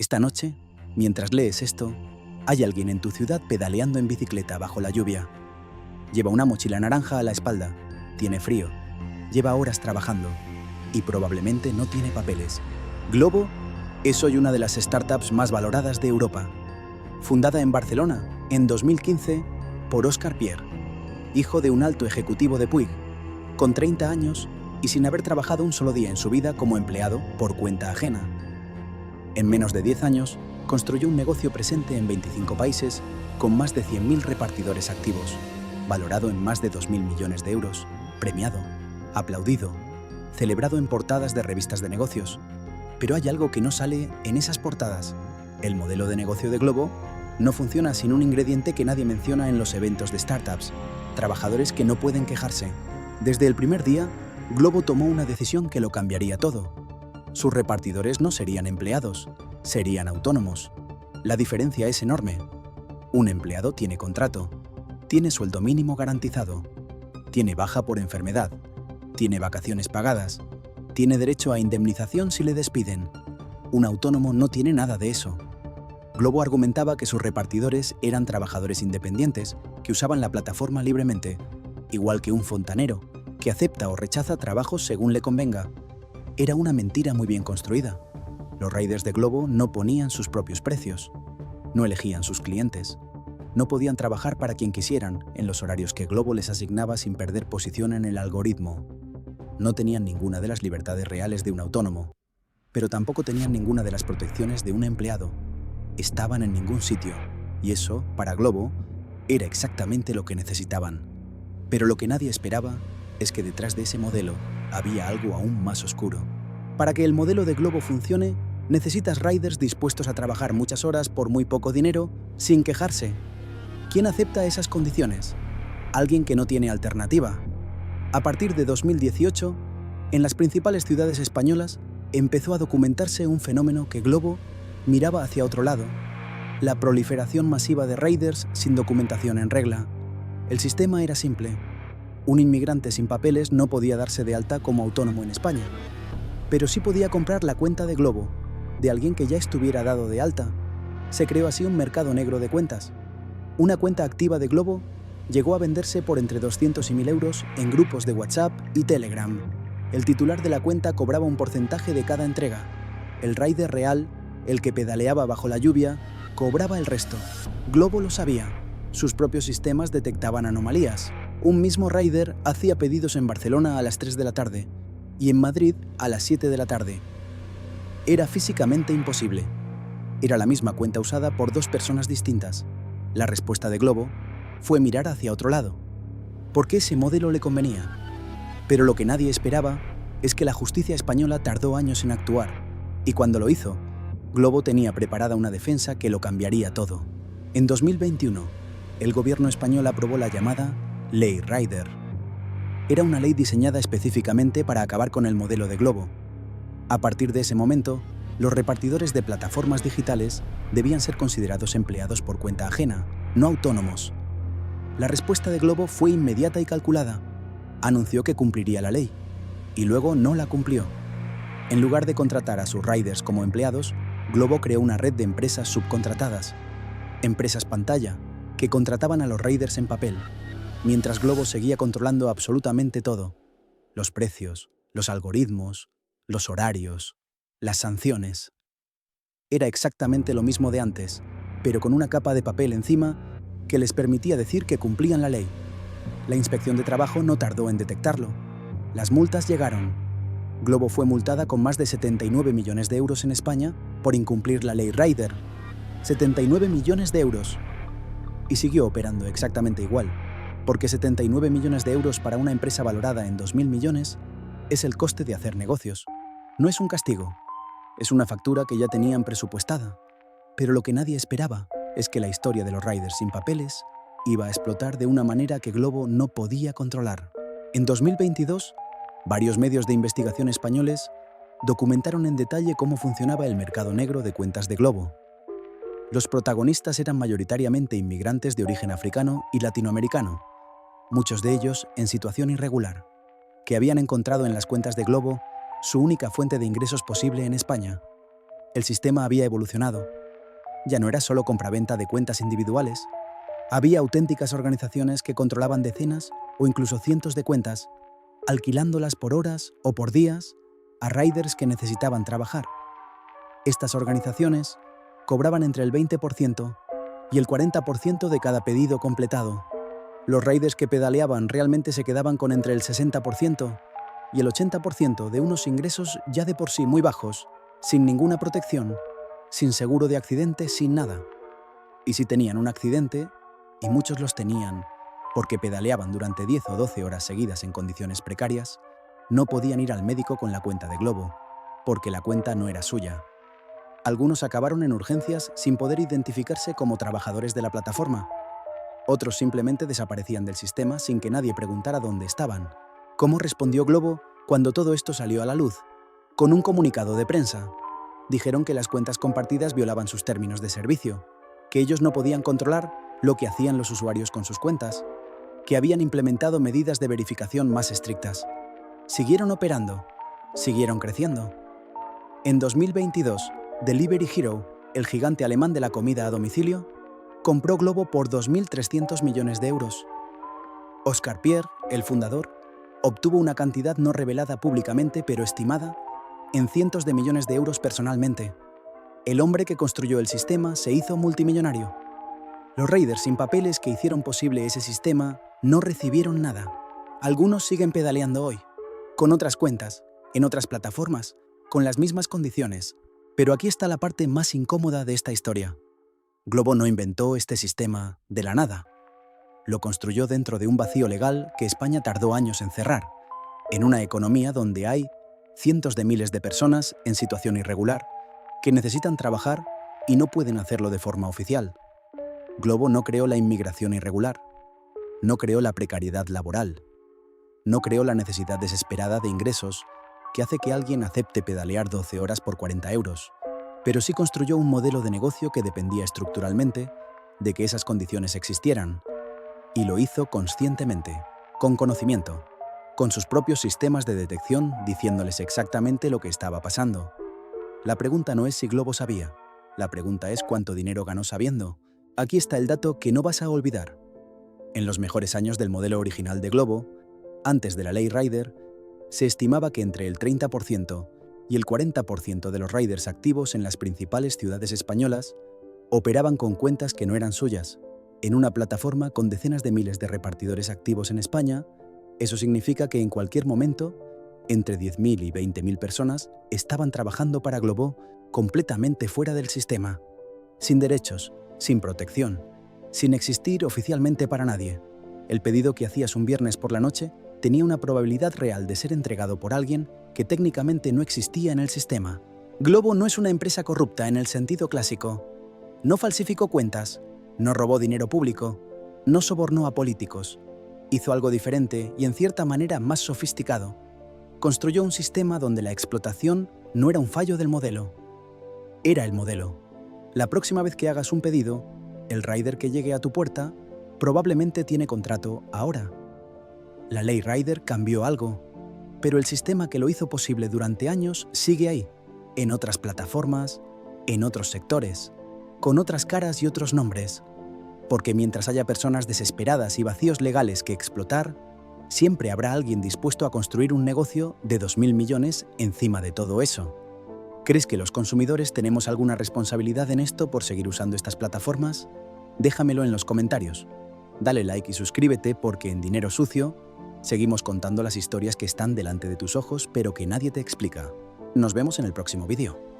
Esta noche, mientras lees esto, hay alguien en tu ciudad pedaleando en bicicleta bajo la lluvia. Lleva una mochila naranja a la espalda, tiene frío, lleva horas trabajando y probablemente no tiene papeles. Glovo es hoy una de las startups más valoradas de Europa. Fundada en Barcelona en 2015 por Óscar Pierre, hijo de un alto ejecutivo de Puig, con 30 años y sin haber trabajado un solo día en su vida como empleado por cuenta ajena. En menos de 10 años, construyó un negocio presente en 25 países con más de 100.000 repartidores activos, valorado en más de 2.000 millones de euros, premiado, aplaudido, celebrado en portadas de revistas de negocios. Pero hay algo que no sale en esas portadas. El modelo de negocio de Glovo no funciona sin un ingrediente que nadie menciona en los eventos de startups: trabajadores que no pueden quejarse. Desde el primer día, Glovo tomó una decisión que lo cambiaría todo. Sus repartidores no serían empleados, serían autónomos. La diferencia es enorme. Un empleado tiene contrato, tiene sueldo mínimo garantizado, tiene baja por enfermedad, tiene vacaciones pagadas, tiene derecho a indemnización si le despiden. Un autónomo no tiene nada de eso. Glovo argumentaba que sus repartidores eran trabajadores independientes que usaban la plataforma libremente, igual que un fontanero, que acepta o rechaza trabajos según le convenga. Era una mentira muy bien construida. Los riders de Glovo no ponían sus propios precios, no elegían sus clientes, no podían trabajar para quien quisieran en los horarios que Glovo les asignaba sin perder posición en el algoritmo. No tenían ninguna de las libertades reales de un autónomo, pero tampoco tenían ninguna de las protecciones de un empleado. Estaban en ningún sitio, y eso, para Glovo, era exactamente lo que necesitaban. Pero lo que nadie esperaba es que detrás de ese modelo había algo aún más oscuro. Para que el modelo de Glovo funcione, necesitas riders dispuestos a trabajar muchas horas por muy poco dinero, sin quejarse. ¿Quién acepta esas condiciones? Alguien que no tiene alternativa. A partir de 2018, en las principales ciudades españolas, empezó a documentarse un fenómeno que Glovo miraba hacia otro lado: la proliferación masiva de riders sin documentación en regla. El sistema era simple. Un inmigrante sin papeles no podía darse de alta como autónomo en España, pero sí podía comprar la cuenta de Glovo, de alguien que ya estuviera dado de alta. Se creó así un mercado negro de cuentas. Una cuenta activa de Glovo llegó a venderse por entre 200 y 1.000 euros en grupos de WhatsApp y Telegram. El titular de la cuenta cobraba un porcentaje de cada entrega. El rider real, el que pedaleaba bajo la lluvia, cobraba el resto. Glovo lo sabía. Sus propios sistemas detectaban anomalías. Un mismo rider hacía pedidos en Barcelona a las 3 de la tarde y en Madrid a las 7 de la tarde. Era físicamente imposible. Era la misma cuenta usada por dos personas distintas. La respuesta de Glovo fue mirar hacia otro lado, porque ese modelo le convenía. Pero lo que nadie esperaba es que la justicia española tardó años en actuar, y cuando lo hizo, Glovo tenía preparada una defensa que lo cambiaría todo. En 2021, el gobierno español aprobó la llamada Ley Rider. Era una ley diseñada específicamente para acabar con el modelo de Glovo. A partir de ese momento, los repartidores de plataformas digitales debían ser considerados empleados por cuenta ajena, no autónomos. La respuesta de Glovo fue inmediata y calculada. Anunció que cumpliría la ley, y luego no la cumplió. En lugar de contratar a sus riders como empleados, Glovo creó una red de empresas subcontratadas, empresas pantalla, que contrataban a los riders en papel, mientras Glovo seguía controlando absolutamente todo: los precios, los algoritmos, los horarios, las sanciones. Era exactamente lo mismo de antes, pero con una capa de papel encima que les permitía decir que cumplían la ley. La inspección de trabajo no tardó en detectarlo. Las multas llegaron. Glovo fue multada con más de 79 millones de euros en España por incumplir la ley Rider. 79 millones de euros. Y siguió operando exactamente igual, porque 79 millones de euros para una empresa valorada en 2.000 millones es el coste de hacer negocios. No es un castigo, es una factura que ya tenían presupuestada. Pero lo que nadie esperaba es que la historia de los riders sin papeles iba a explotar de una manera que Glovo no podía controlar. En 2022, varios medios de investigación españoles documentaron en detalle cómo funcionaba el mercado negro de cuentas de Glovo. Los protagonistas eran mayoritariamente inmigrantes de origen africano y latinoamericano, muchos de ellos en situación irregular, que habían encontrado en las cuentas de Glovo su única fuente de ingresos posible en España. El sistema había evolucionado. Ya no era solo compraventa de cuentas individuales. Había auténticas organizaciones que controlaban decenas o incluso cientos de cuentas, alquilándolas por horas o por días a riders que necesitaban trabajar. Estas organizaciones cobraban entre el 20% y el 40% de cada pedido completado. Los riders que pedaleaban realmente se quedaban con entre el 60% y el 80% de unos ingresos ya de por sí muy bajos, sin ninguna protección, sin seguro de accidente, sin nada. Y si tenían un accidente, y muchos los tenían porque pedaleaban durante 10 o 12 horas seguidas en condiciones precarias, no podían ir al médico con la cuenta de Glovo, porque la cuenta no era suya. Algunos acabaron en urgencias sin poder identificarse como trabajadores de la plataforma. Otros simplemente desaparecían del sistema sin que nadie preguntara dónde estaban. ¿Cómo respondió Glovo cuando todo esto salió a la luz? Con un comunicado de prensa. Dijeron que las cuentas compartidas violaban sus términos de servicio, que ellos no podían controlar lo que hacían los usuarios con sus cuentas, que habían implementado medidas de verificación más estrictas. Siguieron operando, siguieron creciendo. En 2022, Delivery Hero, el gigante alemán de la comida a domicilio, compró Glovo por 2.300 millones de euros. Oscar Pierre, el fundador, obtuvo una cantidad no revelada públicamente pero estimada en cientos de millones de euros personalmente. El hombre que construyó el sistema se hizo multimillonario. Los riders sin papeles que hicieron posible ese sistema no recibieron nada. Algunos siguen pedaleando hoy, con otras cuentas, en otras plataformas, con las mismas condiciones. Pero aquí está la parte más incómoda de esta historia. Glovo no inventó este sistema de la nada. Lo construyó dentro de un vacío legal que España tardó años en cerrar, en una economía donde hay cientos de miles de personas en situación irregular que necesitan trabajar y no pueden hacerlo de forma oficial. Glovo no creó la inmigración irregular, no creó la precariedad laboral, no creó la necesidad desesperada de ingresos que hace que alguien acepte pedalear 12 horas por 40 euros, pero sí construyó un modelo de negocio que dependía estructuralmente de que esas condiciones existieran, y lo hizo conscientemente, con conocimiento, con sus propios sistemas de detección diciéndoles exactamente lo que estaba pasando. La pregunta no es si Glovo sabía, la pregunta es cuánto dinero ganó sabiendo. Aquí está el dato que no vas a olvidar. En los mejores años del modelo original de Glovo, antes de la ley Rider, se estimaba que entre el 30% y el 40% de los riders activos en las principales ciudades españolas operaban con cuentas que no eran suyas. En una plataforma con decenas de miles de repartidores activos en España, eso significa que en cualquier momento, entre 10.000 y 20.000 personas estaban trabajando para Glovo completamente fuera del sistema, sin derechos, sin protección, sin existir oficialmente para nadie. El pedido que hacías un viernes por la noche tenía una probabilidad real de ser entregado por alguien que técnicamente no existía en el sistema. Glovo no es una empresa corrupta en el sentido clásico. No falsificó cuentas, no robó dinero público, no sobornó a políticos. Hizo algo diferente y en cierta manera más sofisticado. Construyó un sistema donde la explotación no era un fallo del modelo. Era el modelo. La próxima vez que hagas un pedido, el rider que llegue a tu puerta probablemente tiene contrato ahora. La ley Rider cambió algo, pero el sistema que lo hizo posible durante años sigue ahí, en otras plataformas, en otros sectores, con otras caras y otros nombres. Porque mientras haya personas desesperadas y vacíos legales que explotar, siempre habrá alguien dispuesto a construir un negocio de 2.000 millones encima de todo eso. ¿Crees que los consumidores tenemos alguna responsabilidad en esto por seguir usando estas plataformas? Déjamelo en los comentarios. Dale like y suscríbete porque en Dinero Sucio seguimos contando las historias que están delante de tus ojos pero que nadie te explica. Nos vemos en el próximo vídeo.